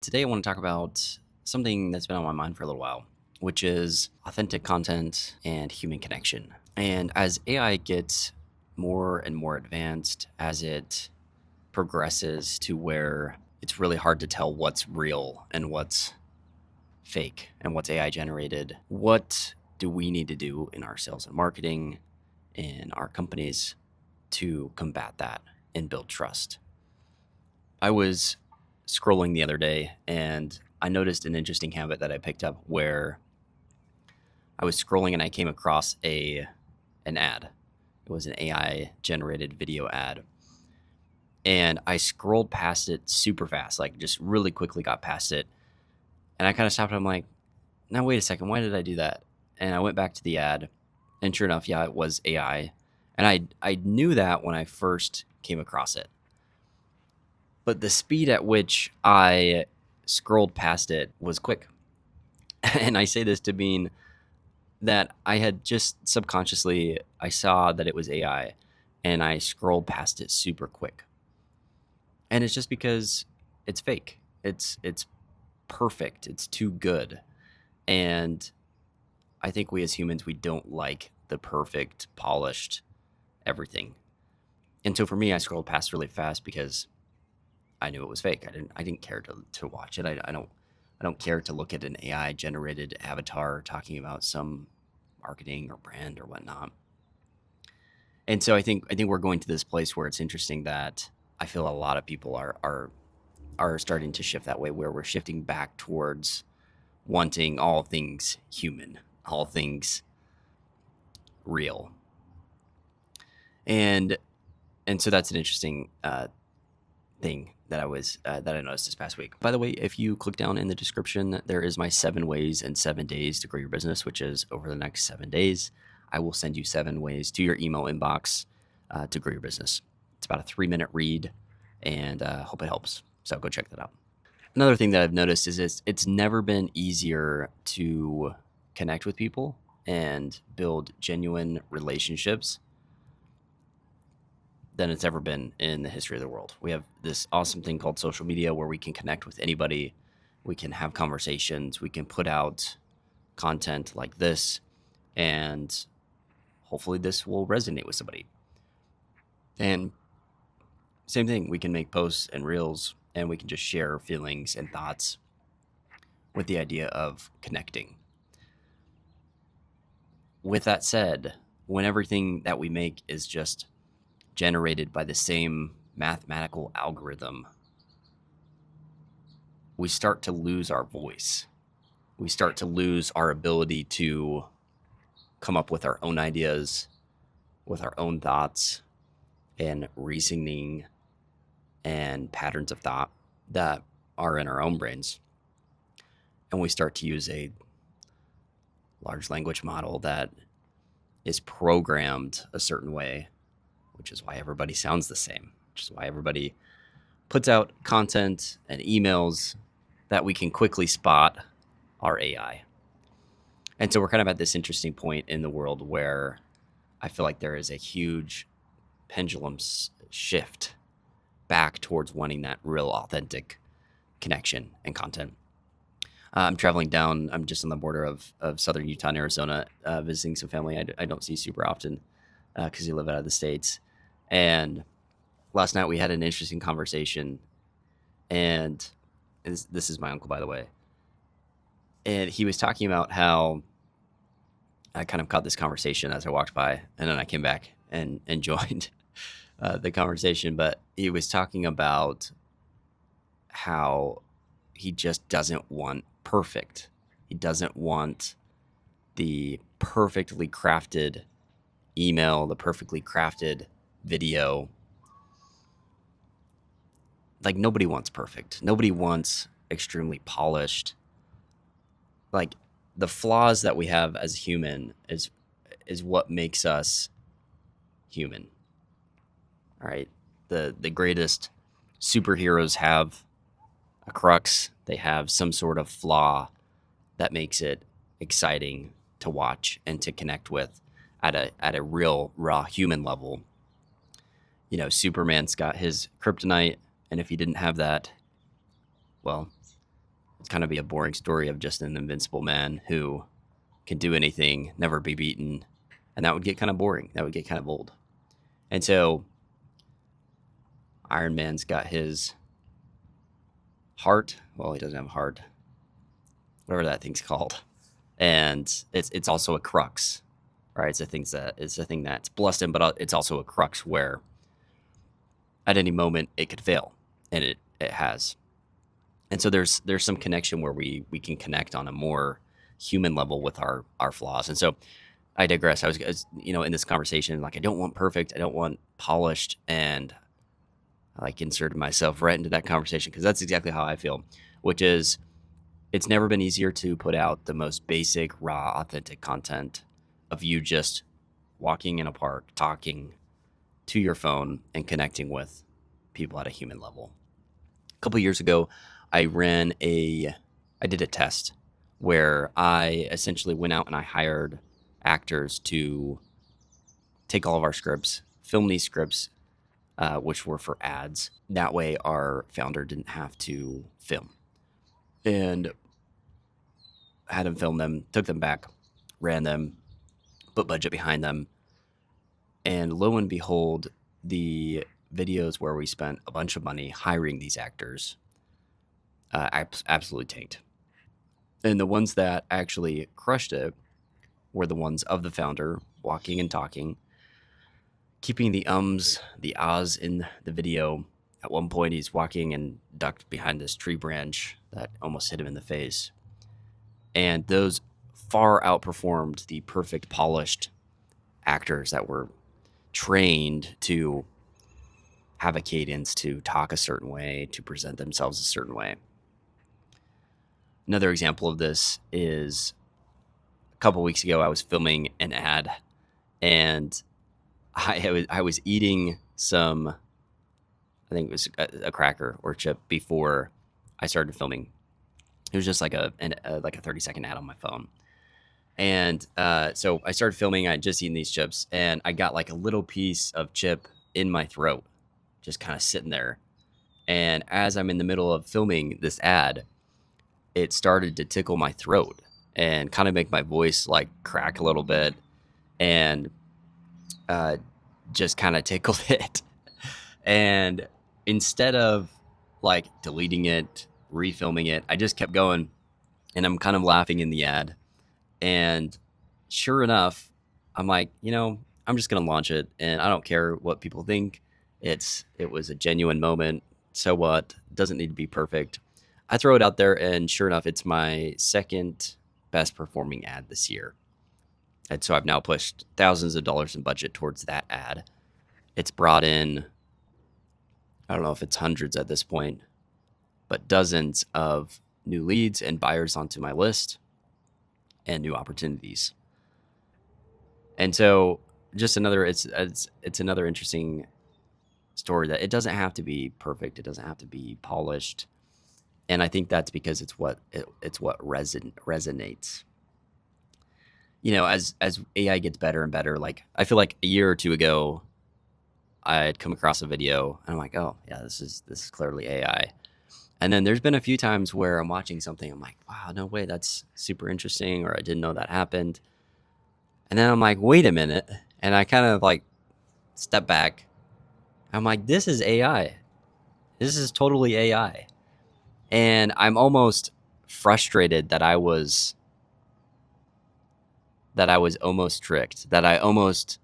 Today, I want to talk about something that's been on my mind for a little while, which is authentic content and human connection. And as AI gets more and more advanced, as it progresses to where it's really hard to tell what's real and what's fake and what's AI generated, what do we need to do in our sales and marketing, in our companies to combat that and build trust? I was scrolling the other day and I noticed an interesting habit that I picked up where I was scrolling and I came across an ad. It was an AI generated video ad. And I scrolled past it super fast, like just really quickly got past it. And I kind of stopped. I'm like, now wait a second, why did I do that? And I went back to the ad, and sure enough, yeah, it was AI. And I knew that when I first came across it. But the speed at which I scrolled past it was quick. And I say this to mean that I had just subconsciously, I saw that it was AI and I scrolled past it super quick. And it's just because it's fake. It's perfect. It's too good. And I think we as humans, we don't like the perfect, polished everything. And so for me, I scrolled past really fast because I knew it was fake. I didn't care to watch it. I don't care to look at an AI generated avatar talking about some marketing or brand or whatnot. And so I think we're going to this place where it's interesting that I feel a lot of people are starting to shift that way, where we're shifting back towards wanting all things human, all things real. And and so that's an interesting thing that I noticed this past week. By the way, if you click down in the description, there is my 7 ways in 7 days to grow your business, which is over the next 7 days. I will send you 7 ways to your email inbox to grow your business. It's about a 3-minute read, and hope it helps. So go check that out. Another thing that I've noticed is it's never been easier to connect with people and build genuine relationships than it's ever been in the history of the world. We have this awesome thing called social media where we can connect with anybody, we can have conversations, we can put out content like this, and hopefully this will resonate with somebody. And same thing, we can make posts and reels and we can just share feelings and thoughts with the idea of connecting. With that said, when everything that we make is just generated by the same mathematical algorithm, we start to lose our voice. We start to lose our ability to come up with our own ideas, with our own thoughts and reasoning and patterns of thought that are in our own brains. And we start to use a large language model that is programmed a certain way, which is why everybody sounds the same, which is why everybody puts out content and emails that we can quickly spot are AI. And so we're kind of at this interesting point in the world where I feel like there is a huge pendulum shift back towards wanting that real authentic connection and content. I'm traveling down, I'm just on the border of southern Utah and Arizona, visiting some family I don't see super often because they live out of the States. And last night we had an interesting conversation. And this is my uncle, by the way. And he was talking about how I kind of caught this conversation as I walked by, and then I came back and joined the conversation. But he was talking about how he just doesn't want perfect. He doesn't want the perfectly crafted email, the perfectly crafted video. Like, nobody wants perfect. Nobody wants extremely polished. Like, the flaws that we have as human is what makes us human. All right. The greatest superheroes have a crux. They have some sort of flaw that makes it exciting to watch and to connect with at a real raw human level. You know, Superman's got his kryptonite, and if he didn't have that, well, It's kind of be a boring story of just an invincible man who can do anything, never be beaten, and that would get kind of boring. That would get kind of old. And so Iron Man's got his heart. Well, he doesn't have a heart, whatever that thing's called, and it's also a crux, right? It's a thing that's blessed him, but it's also a crux where at any moment it could fail, and it has. And so there's some connection where we can connect on a more human level with our flaws. And so I digress. I was in this conversation, like, I don't want perfect, I don't want polished, and I like inserted myself right into that conversation because that's exactly how I feel, which is it's never been easier to put out the most basic, raw, authentic content of you just walking in a park, talking to your phone, and connecting with people at a human level. A couple years ago, I did a test where I essentially went out and I hired actors to take all of our scripts, film these scripts, which were for ads. That way, our founder didn't have to film, and had him film them, took them back, ran them, put budget behind them, and lo and behold, the videos where we spent a bunch of money hiring these actors absolutely tanked. And the ones that actually crushed it were the ones of the founder walking and talking, keeping the ums, the ahs in the video. At one point, he's walking and ducked behind this tree branch that almost hit him in the face. And those far outperformed the perfect, polished actors that were trained to have a cadence, to talk a certain way, to present themselves a certain way. Another example of this is a couple weeks ago, I was filming an ad, and I was eating some, I think it was a cracker or chip before I started filming. It was just like a 30-second ad on my phone. And so I started filming. I had just eaten these chips, and I got like a little piece of chip in my throat, just kind of sitting there. And as I'm in the middle of filming this ad, it started to tickle my throat and kind of make my voice like crack a little bit, and just kind of tickled it. And instead of like deleting it, refilming it, I just kept going, and I'm kind of laughing in the ad. And sure enough, I'm like, I'm just going to launch it, and I don't care what people think. It was a genuine moment. So what? Doesn't need to be perfect. I throw it out there, and sure enough, it's my second best performing ad this year. And so I've now pushed thousands of dollars in budget towards that ad. It's brought in, I don't know if it's hundreds at this point, but dozens of new leads and buyers onto my list, and new opportunities. And so just it's another interesting story that it doesn't have to be perfect. It doesn't have to be polished. And I think that's because it's what resonates. As AI gets better and better, like I feel like a year or two ago, I had come across a video and I'm like, oh yeah, this is clearly AI. And then there's been a few times where I'm watching something, I'm like, wow, no way, that's super interesting, or I didn't know that happened. And then I'm like, wait a minute. And I kind of like step back. I'm like, this is AI. This is totally AI. And I'm almost frustrated that I was almost tricked, that I almost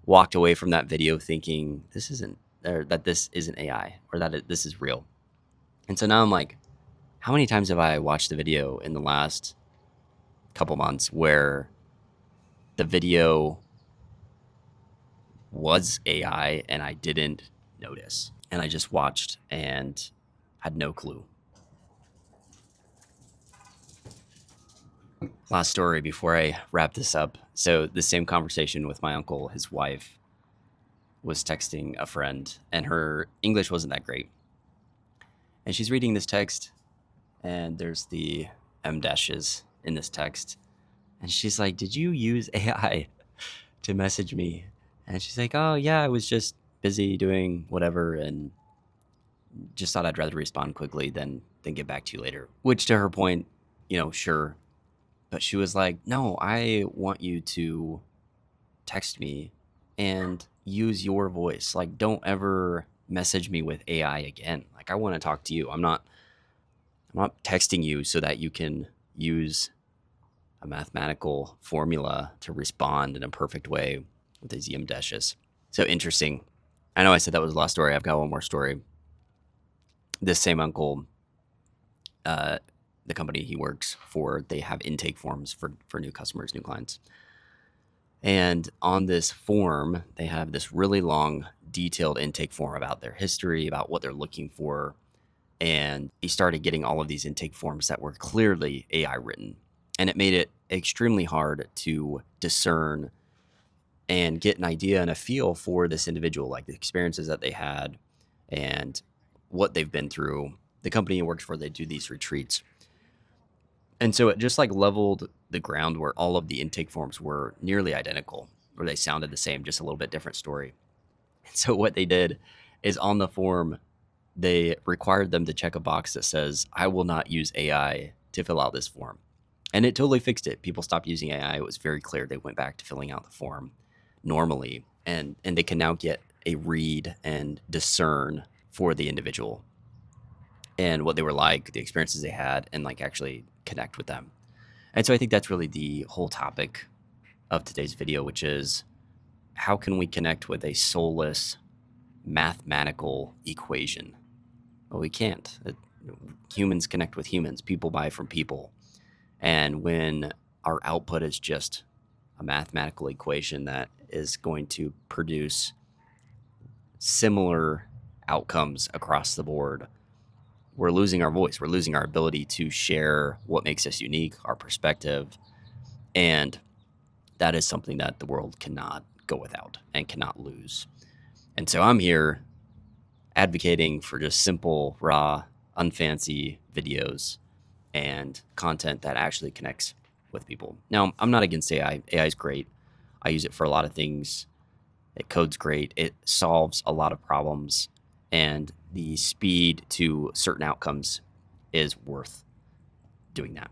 walked away from that video thinking that this isn't AI, or that this is real. And so now I'm like, how many times have I watched the video in the last couple months where the video was AI and I didn't notice, and I just watched and had no clue. Last story before I wrap this up. So the same conversation with my uncle, his wife was texting a friend, and her English wasn't that great. And she's reading this text, and there's the M dashes in this text. And she's like, did you use AI to message me? And she's like, oh yeah, I was just busy doing whatever, and just thought I'd rather respond quickly than then get back to you later. Which to her point, sure. But she was like, no, I want you to text me and use your voice. Like, don't ever message me with AI again. Like, I want to talk to you. I'm not texting you so that you can use a mathematical formula to respond in a perfect way with these yum dashes. So interesting. I know I said that was the last story. I've got one more story. This same uncle, the company he works for, they have intake forms for new customers, new clients. And on this form, they have this really long, detailed intake form about their history, about what they're looking for. And he started getting all of these intake forms that were clearly AI written. And it made it extremely hard to discern and get an idea and a feel for this individual, like the experiences that they had and what they've been through. The company he works for, they do these retreats. And so it just like leveled the ground where all of the intake forms were nearly identical, or they sounded the same, just a little bit different story. And so what they did is on the form, they required them to check a box that says, I will not use AI to fill out this form. And it totally fixed it. People stopped using AI. It was very clear. They went back to filling out the form normally, and they can now get a read and discern for the individual and what they were like, the experiences they had, and like actually connect with them. And so I think that's really the whole topic of today's video, which is how can we connect with a soulless mathematical equation? Well, we can't. Humans connect with humans. People buy from people. And when our output is just a mathematical equation that is going to produce similar outcomes across the board, we're losing our voice. We're losing our ability to share what makes us unique, our perspective. And that is something that the world cannot go without and cannot lose. And so I'm here advocating for just simple, raw, unfancy videos and content that actually connects with people. Now, I'm not against AI. AI is great. I use it for a lot of things. It codes great. It solves a lot of problems. And the speed to certain outcomes is worth doing that.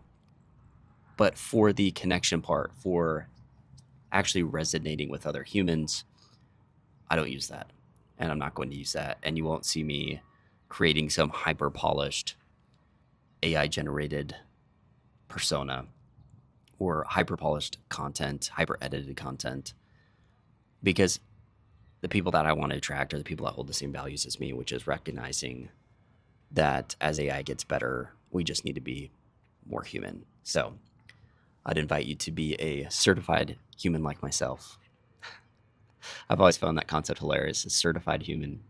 But for the connection part, for actually resonating with other humans, I don't use that. And I'm not going to use that. And you won't see me creating some hyper polished AI generated persona or hyper polished content, hyper edited content, because the people that I want to attract are the people that hold the same values as me, which is recognizing that as AI gets better, we just need to be more human. So I'd invite you to be a certified human like myself. I've always found that concept hilarious, a certified human.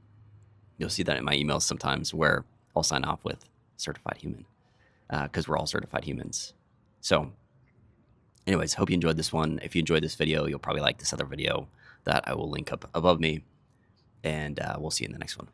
You'll see that in my emails sometimes where I'll sign off with certified human because we're all certified humans. So anyways, hope you enjoyed this one. If you enjoyed this video, you'll probably like this other video that I will link up above me. And we'll see you in the next one.